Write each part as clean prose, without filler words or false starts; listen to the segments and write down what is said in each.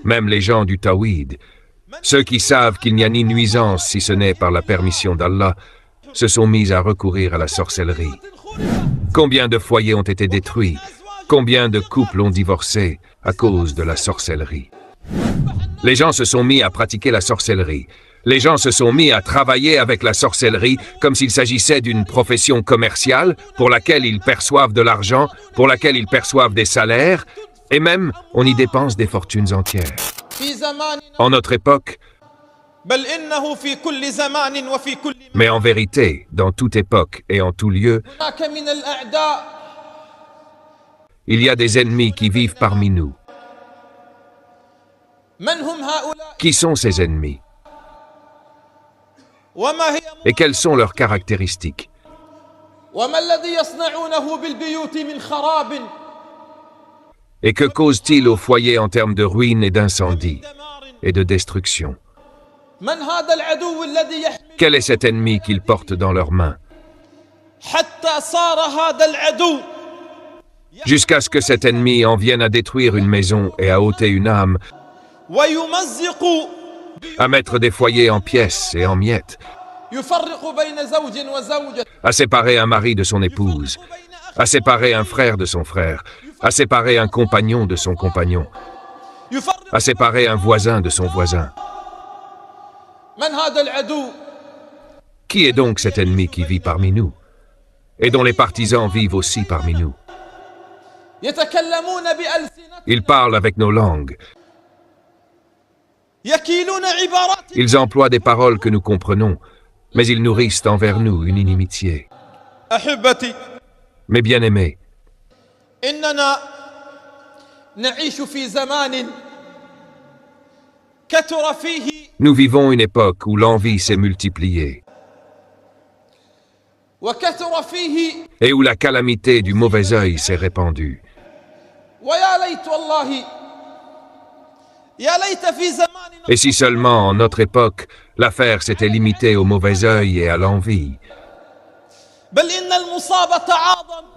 Même les gens du Tawhid, ceux qui savent qu'il n'y a ni nuisance si ce n'est par la permission d'Allah, se sont mis à recourir à la sorcellerie. Combien de foyers ont été détruits? Combien de couples ont divorcé à cause de la sorcellerie? Les gens se sont mis à pratiquer la sorcellerie. Les gens se sont mis à travailler avec la sorcellerie comme s'il s'agissait d'une profession commerciale pour laquelle ils perçoivent de l'argent, pour laquelle ils perçoivent des salaires, et même on y dépense des fortunes entières. En notre époque, mais en vérité, dans toute époque et en tout lieu, il y a des ennemis qui vivent parmi nous. Qui sont ces ennemis? Et quelles sont leurs caractéristiques? Et que cause-t-il au foyer en termes de ruines et d'incendie et de destruction? Quel est cet ennemi qu'ils portent dans leurs mains? Jusqu'à ce que cet ennemi en vienne à détruire une maison et à ôter une âme, à mettre des foyers en pièces et en miettes, à séparer un mari de son épouse, à séparer un frère de son frère, à séparer un compagnon de son compagnon, à séparer un voisin de son voisin. Qui est donc cet ennemi qui vit parmi nous et dont les partisans vivent aussi parmi nous? Ils parlent avec nos langues. Ils emploient des paroles que nous comprenons, mais ils nourrissent envers nous une inimitié. Mes bien-aimés, nous vivons une époque où l'envie s'est multipliée et où la calamité du mauvais œil s'est répandue. Et si seulement en notre époque, l'affaire s'était limitée au mauvais œil et à l'envie.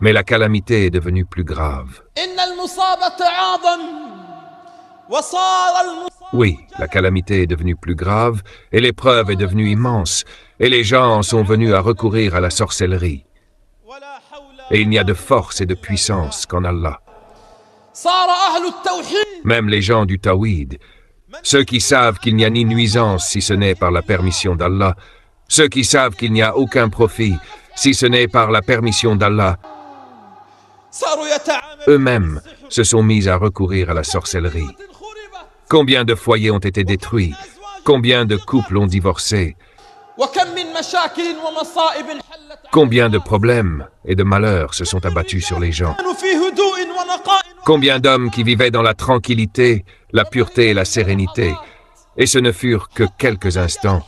Mais la calamité est devenue plus grave. Oui, la calamité est devenue plus grave et l'épreuve est devenue immense et les gens en sont venus à recourir à la sorcellerie. Et il n'y a de force et de puissance qu'en Allah. Même les gens du Tawhid, ceux qui savent qu'il n'y a ni nuisance si ce n'est par la permission d'Allah, ceux qui savent qu'il n'y a aucun profit si ce n'est par la permission d'Allah, eux-mêmes se sont mis à recourir à la sorcellerie. Combien de foyers ont été détruits? Combien de couples ont divorcé? Combien de problèmes et de malheurs se sont abattus sur les gens? Combien d'hommes qui vivaient dans la tranquillité, la pureté et la sérénité, et ce ne furent que quelques instants,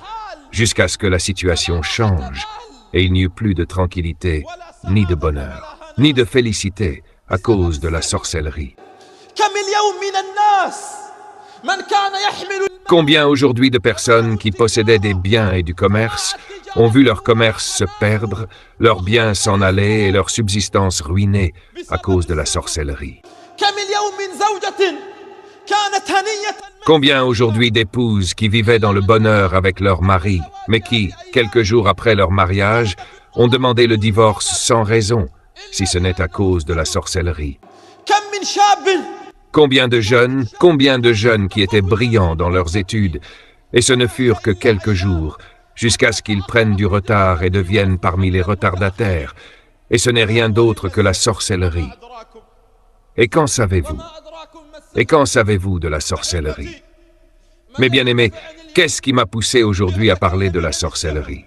jusqu'à ce que la situation change, et il n'y eut plus de tranquillité, ni de bonheur, ni de félicité, à cause de la sorcellerie. Combien aujourd'hui de personnes qui possédaient des biens et du commerce ont vu leur commerce se perdre, leurs biens s'en aller et leur subsistance ruinée à cause de la sorcellerie? Combien aujourd'hui d'épouses qui vivaient dans le bonheur avec leur mari, mais qui, quelques jours après leur mariage, ont demandé le divorce sans raison, si ce n'est à cause de la sorcellerie? Combien de jeunes qui étaient brillants dans leurs études, et ce ne furent que quelques jours, jusqu'à ce qu'ils prennent du retard et deviennent parmi les retardataires, et ce n'est rien d'autre que la sorcellerie. Et qu'en savez-vous? Et qu'en savez-vous de la sorcellerie? Mes bien-aimés, qu'est-ce qui m'a poussé aujourd'hui à parler de la sorcellerie?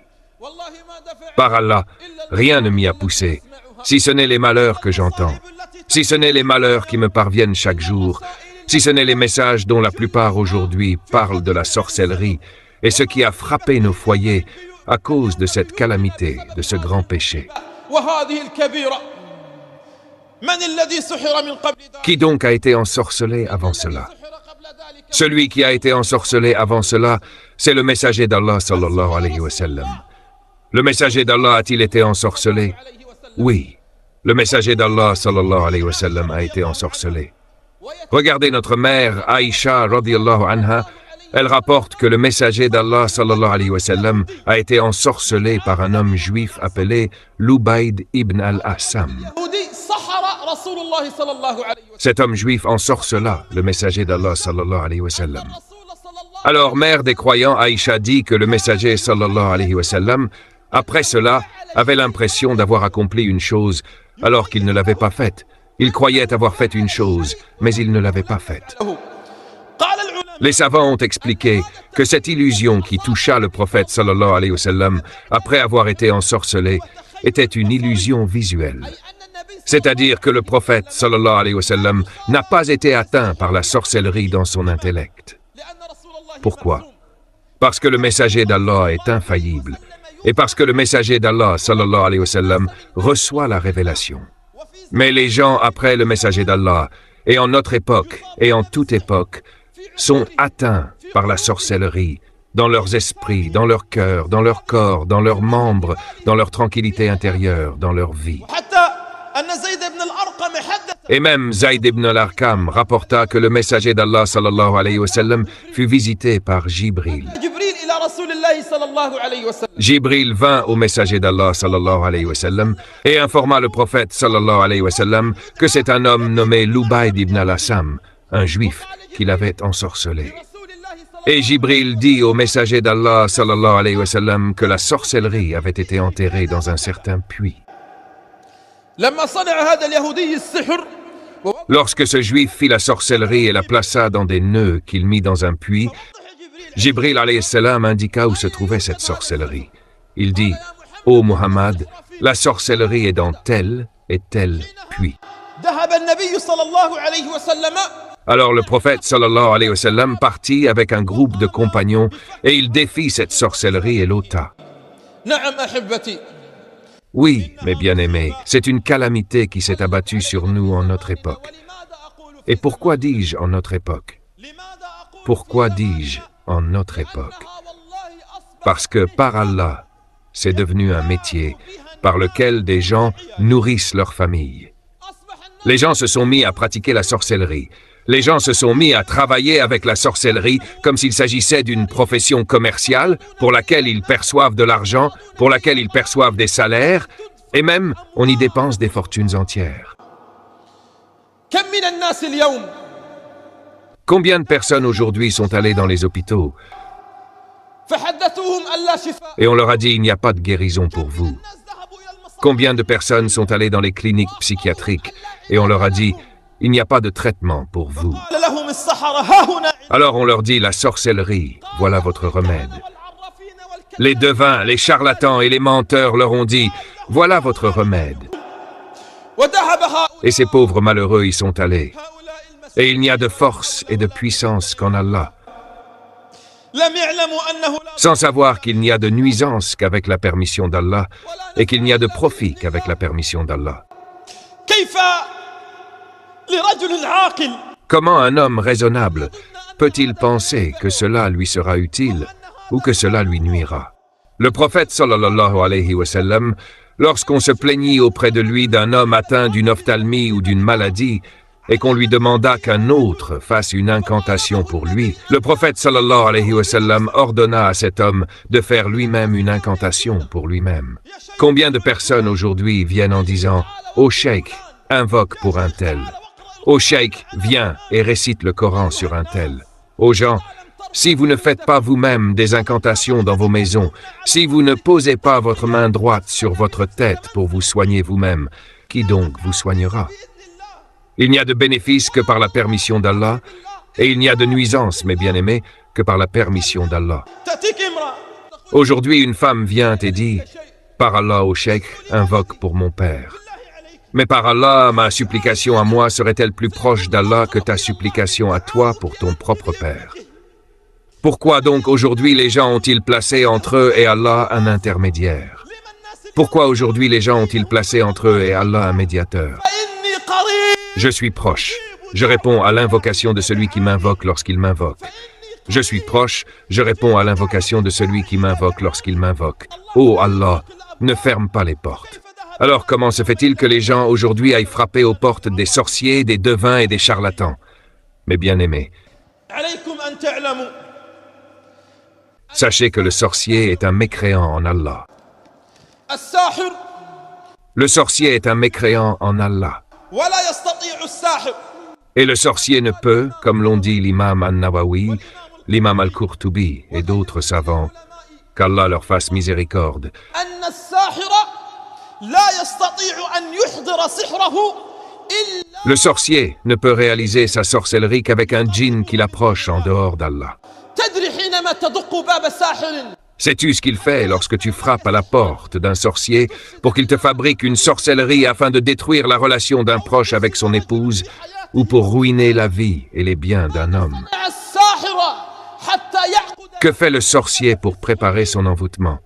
Par Allah, rien ne m'y a poussé, si ce n'est les malheurs que j'entends, si ce n'est les malheurs qui me parviennent chaque jour, si ce n'est les messages dont la plupart aujourd'hui parlent de la sorcellerie, et ce qui a frappé nos foyers à cause de cette calamité, de ce grand péché. Qui donc a été ensorcelé avant cela? Celui qui a été ensorcelé avant cela, c'est le messager d'Allah sallallahu alayhi wa sallam. Le messager d'Allah a-t-il été ensorcelé? Oui, le messager d'Allah sallallahu alayhi wa sallam a été ensorcelé. Regardez notre mère Aïcha radiyallahu anha, elle rapporte que le messager d'Allah sallallahu alayhi wa sallam a été ensorcelé par un homme juif appelé Lubayd ibn al-Assam. Cet homme juif ensorcela le messager d'Allah sallallahu alayhi wa sallam. Alors, mère des croyants, Aïcha dit que le messager sallallahu alayhi wa sallam, après cela, avait l'impression d'avoir accompli une chose alors qu'il ne l'avait pas faite. Il croyait avoir fait une chose, mais il ne l'avait pas faite. Les savants ont expliqué que cette illusion qui toucha le prophète sallallahu alayhi wa sallam après avoir été ensorcelé était une illusion visuelle. C'est-à-dire que le prophète sallallahu alayhi wa sallam n'a pas été atteint par la sorcellerie dans son intellect. Pourquoi? Parce que le messager d'Allah est infaillible et parce que le messager d'Allah sallallahu alayhi wa sallam reçoit la révélation. Mais les gens après le messager d'Allah et en notre époque et en toute époque sont atteints par la sorcellerie dans leurs esprits, dans leur cœur, dans leur corps, dans leurs membres, dans leur tranquillité intérieure, dans leur vie. Et même Zayd ibn al-Arqam rapporta que le messager d'Allah sallallahu alayhi wa sallam fut visité par Jibril. Jibril vint au messager d'Allah sallallahu alayhi wa sallam et informa le prophète sallallahu alayhi wa sallam que c'est un homme nommé Lubayd ibn al-Assam, un juif, qui l'avait ensorcelé. Et Jibril dit au messager d'Allah sallallahu alayhi wa sallam que la sorcellerie avait été enterrée dans un certain puits. Lorsque ce juif fit la sorcellerie et la plaça dans des nœuds qu'il mit dans un puits, Jibril alayhi salam indiqua où se trouvait cette sorcellerie. Il dit: « Ô Muhammad, la sorcellerie est dans tel et tel puits. » Alors le prophète sallallahu alayhi wa sallam partit avec un groupe de compagnons et il défit cette sorcellerie et l'ôta. Oui, mes bien-aimés, c'est une calamité qui s'est abattue sur nous en notre époque. Et pourquoi dis-je en notre époque? Pourquoi dis-je en notre époque? Parce que par Allah, c'est devenu un métier par lequel des gens nourrissent leur famille. Les gens se sont mis à pratiquer la sorcellerie. Les gens se sont mis à travailler avec la sorcellerie comme s'il s'agissait d'une profession commerciale pour laquelle ils perçoivent de l'argent, pour laquelle ils perçoivent des salaires, et même on y dépense des fortunes entières. Combien de personnes aujourd'hui sont allées dans les hôpitaux et on leur a dit il n'y a pas de guérison pour vous? Combien de personnes sont allées dans les cliniques psychiatriques et on leur a dit il n'y a pas de traitement pour vous? Alors on leur dit la sorcellerie, voilà votre remède. Les devins, les charlatans et les menteurs leur ont dit voilà votre remède. Et ces pauvres malheureux y sont allés. Et il n'y a de force et de puissance qu'en Allah. Sans savoir qu'il n'y a de nuisance qu'avec la permission d'Allah et qu'il n'y a de profit qu'avec la permission d'Allah. Comment un homme raisonnable peut-il penser que cela lui sera utile ou que cela lui nuira? Le prophète sallallahu alayhi wa sallam, lorsqu'on se plaignit auprès de lui d'un homme atteint d'une ophtalmie ou d'une maladie, et qu'on lui demanda qu'un autre fasse une incantation pour lui, le prophète sallallahu alayhi wa sallam ordonna à cet homme de faire lui-même une incantation pour lui-même. Combien de personnes aujourd'hui viennent en disant « Ô cheikh, invoque pour un tel. Ô cheikh, viens et récite le Coran sur un tel. Aux gens, si vous ne faites pas vous-même des incantations dans vos maisons, si vous ne posez pas votre main droite sur votre tête pour vous soigner vous-même, qui donc vous soignera? Il n'y a de bénéfice que par la permission d'Allah, et il n'y a de nuisance, mes bien-aimés, que par la permission d'Allah. Aujourd'hui, une femme vient et dit « Par Allah, ô cheikh, invoque pour mon père. » Mais par Allah, ma supplication à moi serait-elle plus proche d'Allah que ta supplication à toi pour ton propre père? Pourquoi donc aujourd'hui les gens ont-ils placé entre eux et Allah un intermédiaire? Pourquoi aujourd'hui les gens ont-ils placé entre eux et Allah un médiateur? Je suis proche. Je réponds à l'invocation de celui qui m'invoque lorsqu'il m'invoque. Je suis proche. Je réponds à l'invocation de celui qui m'invoque lorsqu'il m'invoque. Ô Allah, ne ferme pas les portes. Alors comment se fait-il que les gens aujourd'hui aillent frapper aux portes des sorciers, des devins et des charlatans? Mes bien-aimés, sachez que le sorcier est un mécréant en Allah. Le sorcier est un mécréant en Allah. Et le sorcier ne peut, comme l'ont dit l'imam An-Nawawi, l'imam Al-Qurtubi et d'autres savants, qu'Allah leur fasse miséricorde, le sorcier ne peut réaliser sa sorcellerie qu'avec un djinn qui l'approche en dehors d'Allah. Sais-tu ce qu'il fait lorsque tu frappes à la porte d'un sorcier pour qu'il te fabrique une sorcellerie afin de détruire la relation d'un proche avec son épouse ou pour ruiner la vie et les biens d'un homme? Que fait le sorcier pour préparer son envoûtement?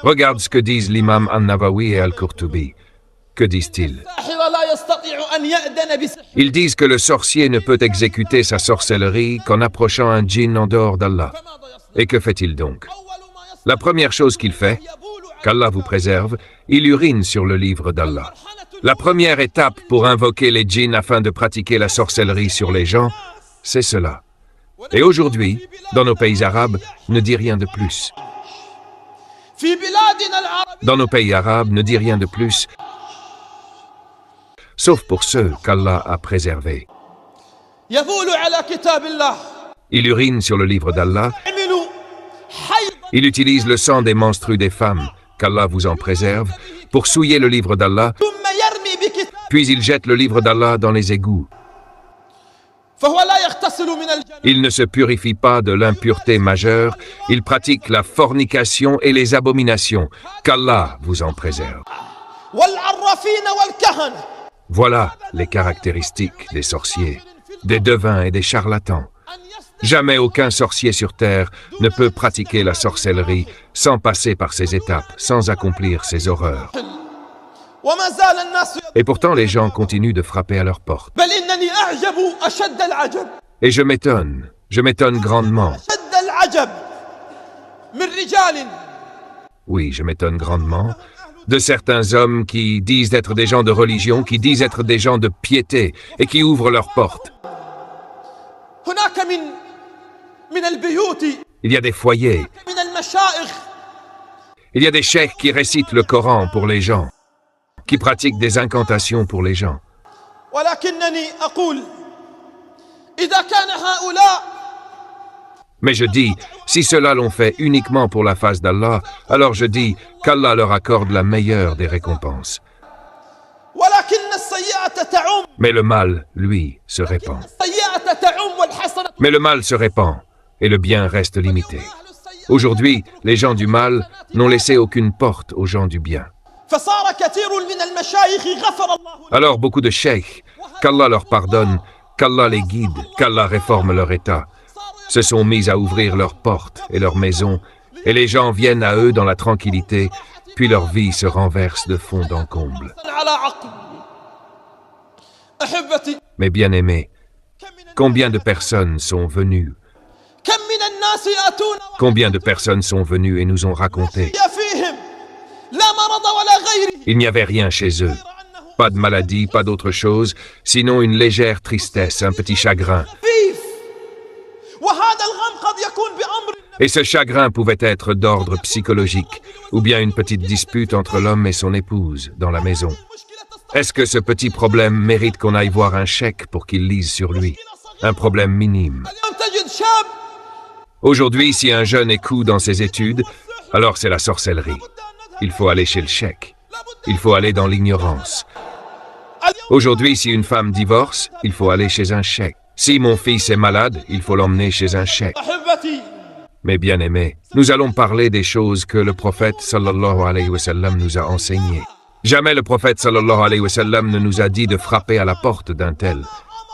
Regarde ce que disent l'imam An-Nawawi et Al-Qurtubi. Que disent-ils? Ils disent que le sorcier ne peut exécuter sa sorcellerie qu'en approchant un djinn en dehors d'Allah. Et que fait-il donc? La première chose qu'il fait, qu'Allah vous préserve, il urine sur le livre d'Allah. La première étape pour invoquer les djinns afin de pratiquer la sorcellerie sur les gens, c'est cela. Et aujourd'hui, dans nos pays arabes, ne dis rien de plus. Dans nos pays arabes, ne dis rien de plus, sauf pour ceux qu'Allah a préservés. Il urine sur le livre d'Allah. Il utilise le sang des menstrues des femmes, qu'Allah vous en préserve, pour souiller le livre d'Allah, puis il jette le livre d'Allah dans les égouts. Il ne se purifie pas de l'impureté majeure, il pratique la fornication et les abominations, qu'Allah vous en préserve. Voilà les caractéristiques des sorciers, des devins et des charlatans. Jamais aucun sorcier sur terre ne peut pratiquer la sorcellerie sans passer par ces étapes, sans accomplir ces horreurs. Et pourtant, les gens continuent de frapper à leur porte. Et je m'étonne grandement. Oui, je m'étonne grandement de certains hommes qui disent être des gens de religion, qui disent être des gens de piété et qui ouvrent leurs portes. Il y a des foyers. Il y a des cheikhs qui récitent le Coran pour les gens, qui pratiquent des incantations pour les gens. Mais je dis, si cela l'ont fait uniquement pour la face d'Allah, alors je dis qu'Allah leur accorde la meilleure des récompenses. Mais le mal, lui, se répand. Mais le mal se répand, et le bien reste limité. Aujourd'hui, les gens du mal n'ont laissé aucune porte aux gens du bien. Alors beaucoup de cheikhs, qu'Allah leur pardonne, qu'Allah les guide, qu'Allah réforme leur état, se sont mis à ouvrir leurs portes et leurs maisons, et les gens viennent à eux dans la tranquillité, puis leur vie se renverse de fond en comble. Mes bien-aimés, combien de personnes sont venues? Combien de personnes sont venues et nous ont raconté? Il n'y avait rien chez eux, pas de maladie, pas d'autre chose, sinon une légère tristesse, un petit chagrin. Et ce chagrin pouvait être d'ordre psychologique, ou bien une petite dispute entre l'homme et son épouse dans la maison. Est-ce que ce petit problème mérite qu'on aille voir un cheikh pour qu'il lise sur lui? Un problème minime. Aujourd'hui, si un jeune échoue dans ses études, alors c'est la sorcellerie. Il faut aller chez le cheikh. Il faut aller dans l'ignorance. Aujourd'hui, si une femme divorce, il faut aller chez un cheikh. Si mon fils est malade, il faut l'emmener chez un cheikh. Mes bien-aimés, nous allons parler des choses que le prophète sallallahu alayhi wa sallam nous a enseignées. Jamais le prophète sallallahu alayhi wa sallam ne nous a dit de frapper à la porte d'un tel.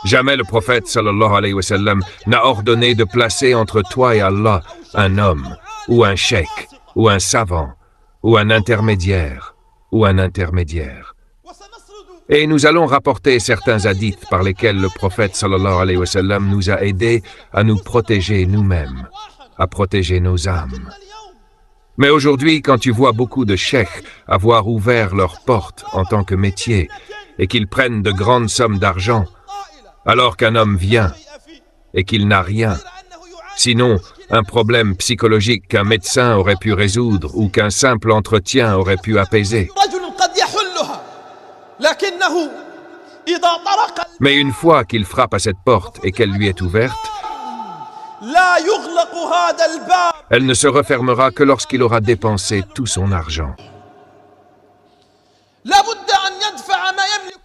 Jamais le prophète sallallahu alayhi wa sallam n'a ordonné de placer entre toi et Allah un homme, ou un cheikh, ou un savant, ou un intermédiaire, Et nous allons rapporter certains hadiths par lesquels le prophète sallallahu alayhi wa sallam nous a aidés à nous protéger nous-mêmes, à protéger nos âmes. Mais aujourd'hui, quand tu vois beaucoup de cheikhs avoir ouvert leurs portes en tant que métier et qu'ils prennent de grandes sommes d'argent, alors qu'un homme vient et qu'il n'a rien, sinon un problème psychologique qu'un médecin aurait pu résoudre ou qu'un simple entretien aurait pu apaiser. Mais une fois qu'il frappe à cette porte et qu'elle lui est ouverte, elle ne se refermera que lorsqu'il aura dépensé tout son argent.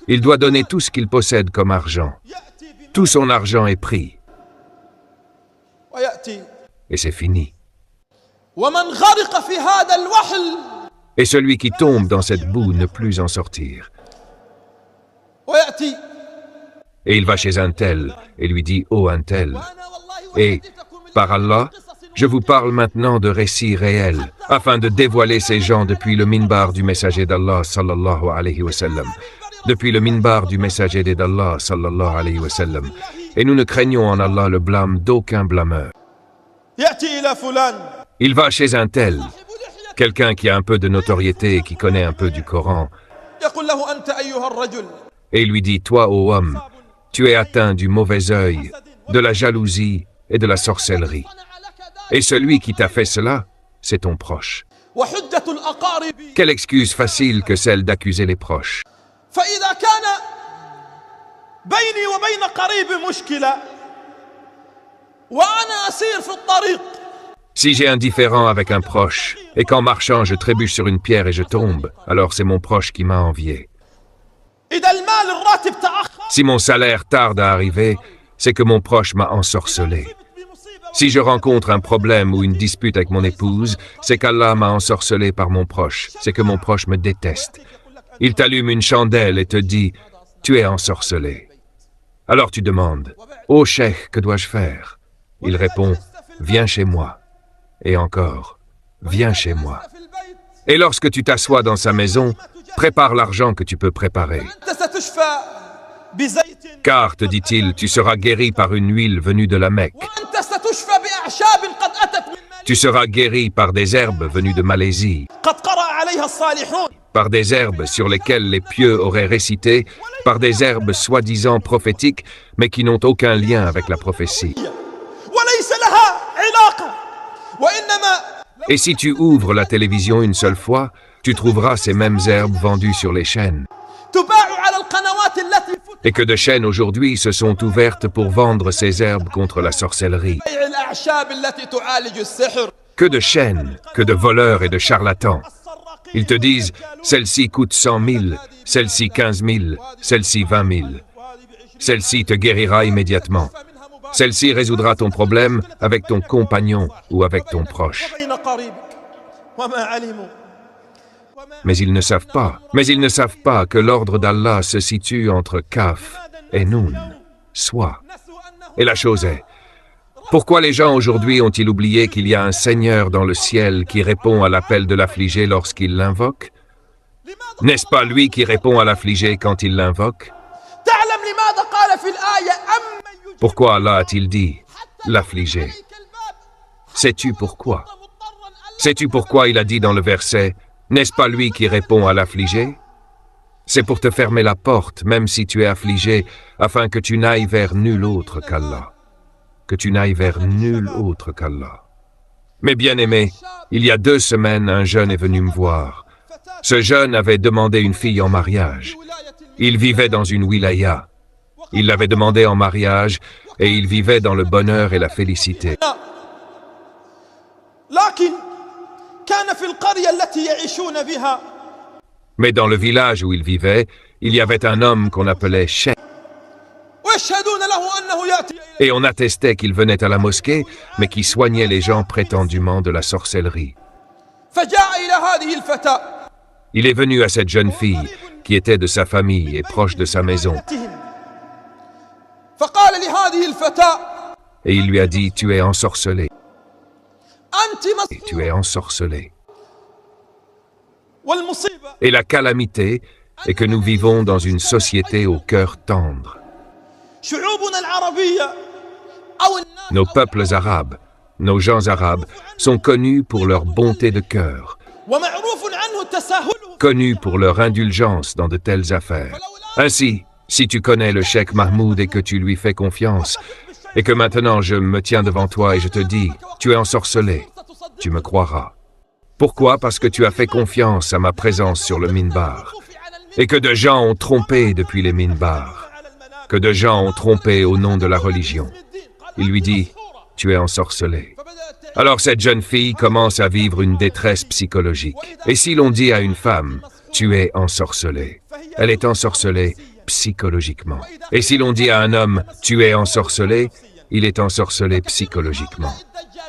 Il doit donner tout ce qu'il possède comme argent. Tout son argent est pris. Et c'est fini. Et celui qui tombe dans cette boue ne plus en sortir. Et il va chez un tel et lui dit « Oh un tel ». Et, par Allah, je vous parle maintenant de récits réels, afin de dévoiler ces gens depuis le minbar du messager d'Allah sallallahu alayhi wa sallam. Depuis le minbar du messager d'Allah sallallahu alayhi wa sallam. Et nous ne craignons en Allah le blâme d'aucun blâmeur. Il va chez un tel, quelqu'un qui a un peu de notoriété et qui connaît un peu du Coran, et il lui dit, toi, ô homme, tu es atteint du mauvais œil, de la jalousie et de la sorcellerie. Et celui qui t'a fait cela, c'est ton proche. Quelle excuse facile que celle d'accuser les proches. Si j'ai un différend avec un proche, et qu'en marchant je trébuche sur une pierre et je tombe, alors c'est mon proche qui m'a envié. Si mon salaire tarde à arriver, c'est que mon proche m'a ensorcelé. Si je rencontre un problème ou une dispute avec mon épouse, c'est qu'Allah m'a ensorcelé par mon proche, c'est que mon proche me déteste. Il t'allume une chandelle et te dit « Tu es ensorcelé ». Alors tu demandes « Ô cheikh, que dois-je faire ?» Il répond « Viens chez moi ». Et encore « Viens chez moi ». Et lorsque tu t'assois dans sa maison, prépare l'argent que tu peux préparer. Car, te dit-il, tu seras guéri par une huile venue de la Mecque. Tu seras guéri par des herbes venues de Malaisie, par des herbes sur lesquelles les pieux auraient récité, par des herbes soi-disant prophétiques, mais qui n'ont aucun lien avec la prophétie. Et si tu ouvres la télévision une seule fois, tu trouveras ces mêmes herbes vendues sur les chaînes. Et que de chaînes aujourd'hui se sont ouvertes pour vendre ces herbes contre la sorcellerie. Que de chaînes, que de voleurs et de charlatans. Ils te disent, celle-ci coûte 100 000, celle-ci 15 000, celle-ci 20 000. Celle-ci te guérira immédiatement. Celle-ci résoudra ton problème avec ton compagnon ou avec ton proche. Mais ils ne savent pas que l'ordre d'Allah se situe entre Kaf et Noun, soit. Et la chose est, pourquoi les gens aujourd'hui ont-ils oublié qu'il y a un Seigneur dans le ciel qui répond à l'appel de l'affligé lorsqu'il l'invoque? N'est-ce pas lui qui répond à l'affligé quand il l'invoque? Pourquoi Allah a-t-il dit l'affligé? Sais-tu pourquoi? Sais-tu pourquoi il a dit dans le verset « N'est-ce pas lui qui répond à l'affligé » C'est pour te fermer la porte, même si tu es affligé, afin que tu n'ailles vers nul autre qu'Allah. Que tu n'ailles vers nul autre qu'Allah. Mes bien-aimés, il y a 2 semaines, un jeune est venu me voir. Ce jeune avait demandé une fille en mariage. Il vivait dans une wilaya. Il l'avait demandé en mariage et il vivait dans le bonheur et la félicité. Mais dans le village où il vivait, il y avait un homme qu'on appelait Cheikh. Et on attestait qu'il venait à la mosquée, mais qui soignait les gens prétendument de la sorcellerie. Il est venu à cette jeune fille, qui était de sa famille et proche de sa maison. Et il lui a dit, tu es ensorcelé. Et tu es ensorcelé. Et la calamité est que nous vivons dans une société au cœur tendre. Nos peuples arabes, nos gens arabes, sont connus pour leur bonté de cœur, connus pour leur indulgence dans de telles affaires. Ainsi, Si tu connais le cheikh Mahmoud et que tu lui fais confiance, et que maintenant je me tiens devant toi et je te dis, tu es ensorcelé, tu me croiras. Pourquoi? Parce que tu as fait confiance à ma présence sur le minbar, et que de gens ont trompé depuis les minbars, que de gens ont trompé au nom de la religion. Il lui dit, tu es ensorcelé. Alors cette jeune fille commence à vivre une détresse psychologique. Et si l'on dit à une femme, tu es ensorcelé, elle est ensorcelée psychologiquement. Et si l'on dit à un homme, tu es ensorcelé, il est ensorcelé psychologiquement.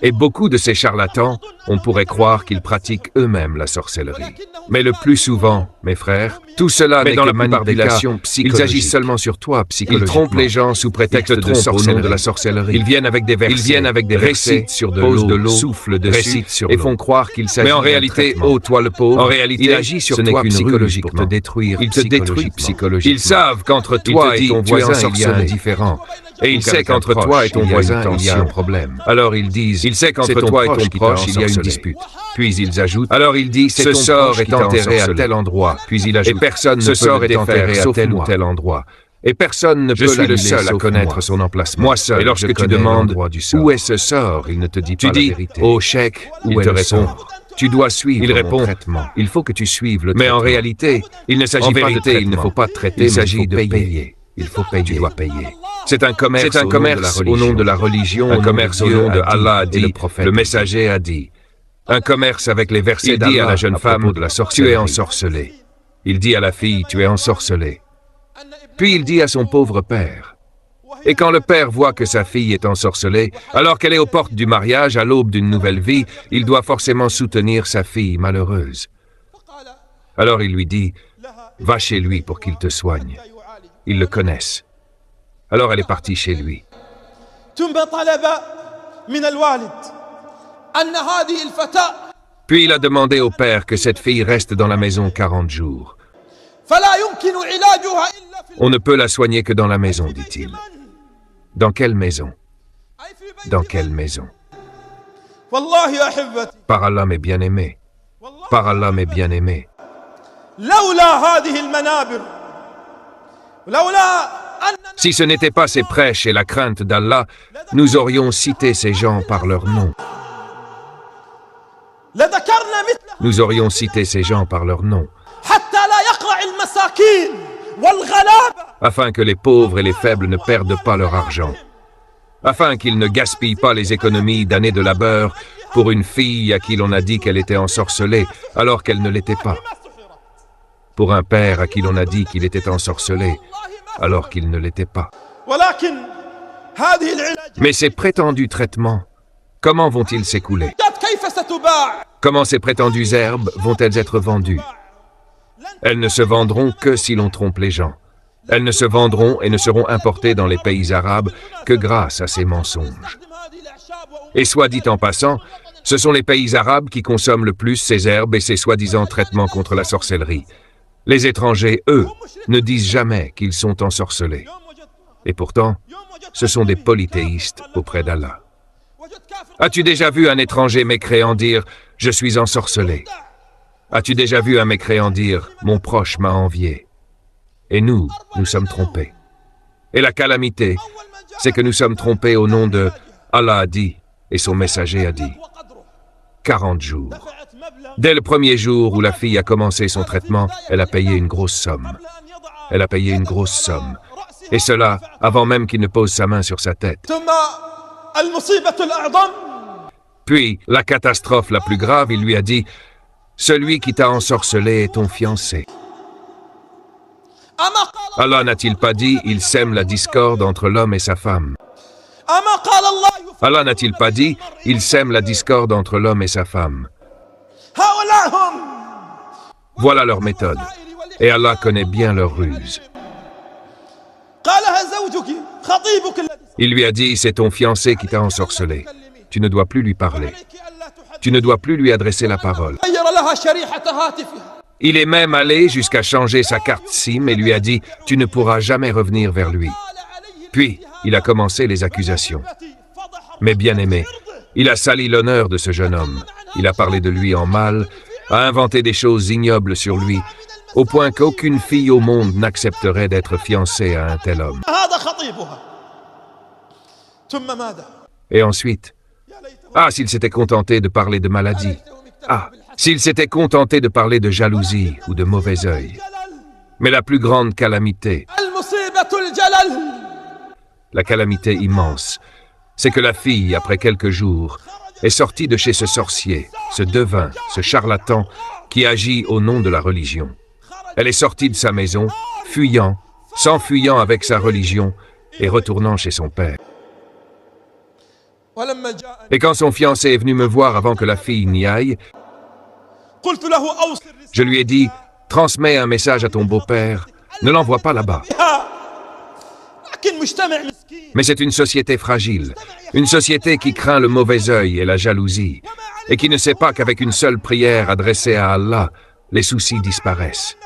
Et beaucoup de ces charlatans, on pourrait croire qu'ils pratiquent eux-mêmes la sorcellerie. Mais le plus souvent, mes frères, tout cela n'est que manipulation psychologique. Ils agissent seulement sur toi psychologiquement. Ils trompent les gens sous prétexte de sorcellerie. De la sorcellerie. Ils viennent avec des versets, récitent sur de l'eau, soufflent dessus et font croire qu'il s'agit. Mais en réalité, oh toi le pauvre, en réalité, il agit sur toi psychologiquement pour te détruire. Il te détruit psychologiquement. Ils savent qu'entre toi et ton voisin il y a un différend. Et il sait qu'entre toi et ton voisin il y a un problème. Alors ils disent, il sait qu'entre toi et ton proche il y a une dispute. Puis ils ajoutent, alors il dit, ce sort est enterré à tel endroit. Puis il ajoute, et personne ne peut le défaire à tel ou tel endroit. Et personne ne peut l'annuler. Je suis le seul à connaître son emplacement. Moi seul. Et lorsque tu demandes, où est ce sort, il ne te dit pas la vérité. Tu dis, oh cheikh, il te répond, tu dois suivre mon traitement. Il faut que tu suives le traitement. Mais en réalité, il ne s'agit pas de traitement. Il ne faut pas traiter, il s'agit de payer. Il faut payer. Tu dois payer. C'est un commerce au nom de la religion, un commerce au nom de Allah a dit, le messager a dit. Un commerce avec les versets d'Allah. Il dit à la jeune femme, tu es ensorcelée. Il dit à la fille, tu es ensorcelée. Puis il dit à son pauvre père. Et quand le père voit que sa fille est ensorcelée, alors qu'elle est aux portes du mariage, à l'aube d'une nouvelle vie, il doit forcément soutenir sa fille malheureuse. Alors il lui dit, va chez lui pour qu'il te soigne. Ils le connaissent. Alors elle est partie chez lui. Puis il a demandé au père que cette fille reste dans la maison 40 jours. On ne peut la soigner que dans la maison, dit-il. Dans quelle maison? Dans quelle maison? Par Allah, mes bien-aimés. Par Allah, mes bien-aimés. Si ce n'était pas ces prêches et la crainte d'Allah, nous aurions cité ces gens par leur nom. Nous aurions cité ces gens par leur nom. Afin que les pauvres et les faibles ne perdent pas leur argent. Afin qu'ils ne gaspillent pas les économies d'années de labeur pour une fille à qui l'on a dit qu'elle était ensorcelée alors qu'elle ne l'était pas. Pour un père à qui l'on a dit qu'il était ensorcelé alors qu'il ne l'était pas. Mais ces prétendus traitements, comment vont-ils s'écouler? Comment ces prétendues herbes vont-elles être vendues? Elles ne se vendront que si l'on trompe les gens. Elles ne se vendront et ne seront importées dans les pays arabes que grâce à ces mensonges. Et soit dit en passant, ce sont les pays arabes qui consomment le plus ces herbes et ces soi-disant traitements contre la sorcellerie. Les étrangers, eux, ne disent jamais qu'ils sont ensorcelés. Et pourtant, ce sont des polythéistes auprès d'Allah. As-tu déjà vu un étranger mécréant dire « Je suis ensorcelé » ? As-tu déjà vu un mécréant dire « Mon proche m'a envié » ? Et nous sommes trompés. Et la calamité, c'est que nous sommes trompés au nom de Allah a dit et son messager a dit. 40 jours. Dès le premier jour où la fille a commencé son traitement, elle a payé une grosse somme. Elle a payé une grosse somme. Et cela avant même qu'il ne pose sa main sur sa tête. Puis, la catastrophe la plus grave, il lui a dit « Celui qui t'a ensorcelé est ton fiancé. » Allah n'a-t-il pas dit « Il sème la discorde entre l'homme et sa femme » ? Allah n'a-t-il pas dit « Il sème la discorde entre l'homme et sa femme » ? Voilà leur méthode. Et Allah connaît bien leur ruse. Il lui a dit, c'est ton fiancé qui t'a ensorcelé. Tu ne dois plus lui parler. Tu ne dois plus lui adresser la parole. Il est même allé jusqu'à changer sa carte SIM et lui a dit, tu ne pourras jamais revenir vers lui. Puis, il a commencé les accusations. Mais bien aimé, il a sali l'honneur de ce jeune homme. Il a parlé de lui en mal, a inventé des choses ignobles sur lui, au point qu'aucune fille au monde n'accepterait d'être fiancée à un tel homme. Et ensuite, s'il s'était contenté de parler de maladie. S'il s'était contenté de parler de jalousie ou de mauvais œil. Mais la plus grande calamité, la calamité immense, c'est que la fille, après quelques jours, est sortie de chez ce sorcier, ce devin, ce charlatan qui agit au nom de la religion. Elle est sortie de sa maison, fuyant, s'enfuyant avec sa religion et retournant chez son père. Et quand son fiancé est venu me voir avant que la fille n'y aille, je lui ai dit, transmets un message à ton beau-père, ne l'envoie pas là-bas. Mais c'est une société fragile, une société qui craint le mauvais œil et la jalousie, et qui ne sait pas qu'avec une seule prière adressée à Allah, les soucis disparaissent,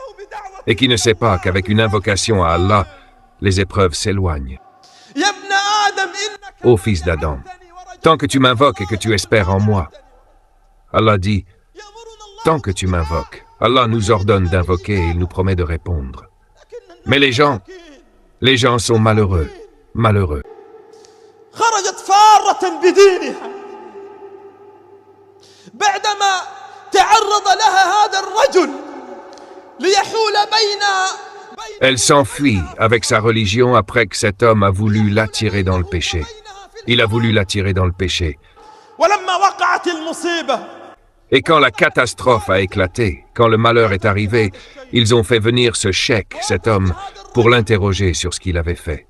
et qui ne sait pas qu'avec une invocation à Allah, les épreuves s'éloignent. Ô fils d'Adam, tant que tu m'invoques et que tu espères en moi, Allah dit, tant que tu m'invoques, Allah nous ordonne d'invoquer et il nous promet de répondre. Mais les gens sont malheureux, malheureux. Elle s'enfuit avec sa religion après que cet homme a voulu l'attirer dans le péché. Il a voulu l'attirer dans le péché. Et quand la catastrophe a éclaté, quand le malheur est arrivé, ils ont fait venir ce cheikh, cet homme, pour l'interroger sur ce qu'il avait fait.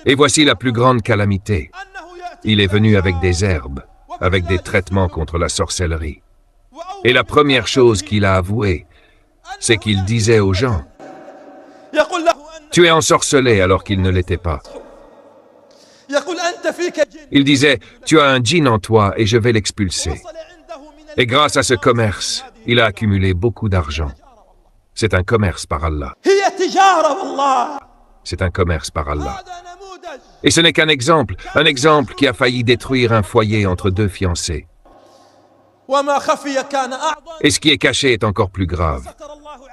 Et voici la plus grande calamité. Il est venu avec des herbes, avec des traitements contre la sorcellerie. Et la première chose qu'il a avouée, c'est qu'il disait aux gens, « Tu es ensorcelé alors qu'il ne l'était pas. » Il disait, « Tu as un djinn en toi et je vais l'expulser. » Et grâce à ce commerce, il a accumulé beaucoup d'argent. C'est un commerce par Allah. C'est un commerce par Allah. Et ce n'est qu'un exemple, un exemple qui a failli détruire un foyer entre deux fiancés. Et ce qui est caché est encore plus grave.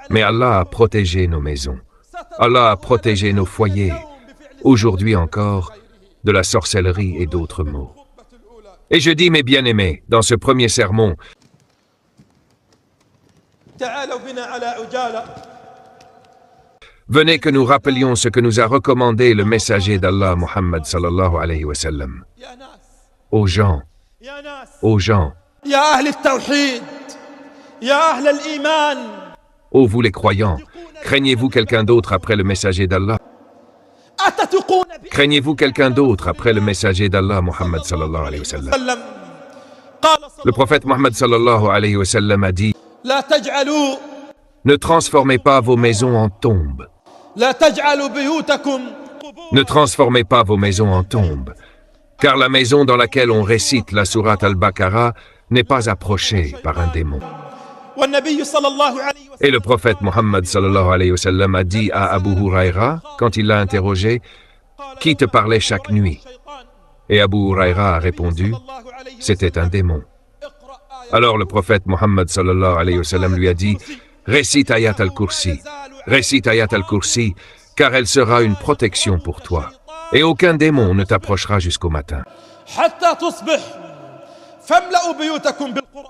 Mais Allah a protégé nos maisons. Allah a protégé nos foyers. Aujourd'hui encore, de la sorcellerie et d'autres maux. Et je dis, mes bien-aimés, dans ce premier sermon, venez que nous rappelions ce que nous a recommandé le messager d'Allah, Muhammad sallallahu alayhi wa sallam. Aux gens, ô vous les croyants, craignez-vous quelqu'un d'autre après le messager d'Allah? Craignez-vous quelqu'un d'autre après le messager d'Allah, Muhammad sallallahu alayhi wa sallam? Le prophète Muhammad sallallahu alayhi wa sallam a dit, ne transformez pas vos maisons en tombes. Ne transformez pas vos maisons en tombes, car la maison dans laquelle on récite la sourate Al-Baqarah n'est pas approchée par un démon. Et le prophète Muhammad sallallahu alayhi wa sallam a dit à Abu Huraira, quand il l'a interrogé, qui te parlait chaque nuit? Et Abu Huraira a répondu, c'était un démon. Alors le prophète Muhammad sallallahu alayhi wa sallam lui a dit, récite Ayat al-Kursi, car elle sera une protection pour toi. Et aucun démon ne t'approchera jusqu'au matin.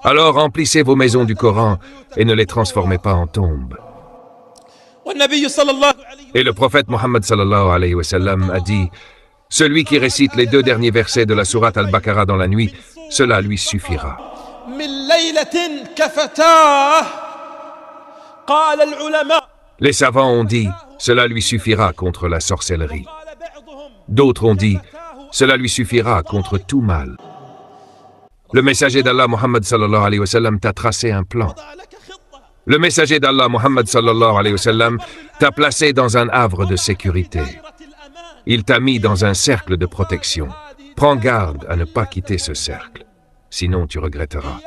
Alors remplissez vos maisons du Coran et ne les transformez pas en tombes. Et le prophète Muhammad sallallahu alayhi wa sallam a dit, celui qui récite les 2 derniers versets de la sourate Al-Baqarah dans la nuit, cela lui suffira. Les savants ont dit, cela lui suffira contre la sorcellerie. D'autres ont dit, cela lui suffira contre tout mal. Le messager d'Allah, Muhammad sallallahu alayhi wa sallam, t'a tracé un plan. Le messager d'Allah, Muhammad sallallahu alayhi wa sallam, t'a placé dans un havre de sécurité. Il t'a mis dans un cercle de protection. Prends garde à ne pas quitter ce cercle, sinon tu regretteras.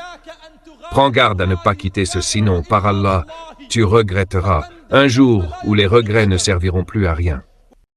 Prends garde à ne pas quitter ce sinon, par Allah, tu regretteras, un jour où les regrets ne serviront plus à rien.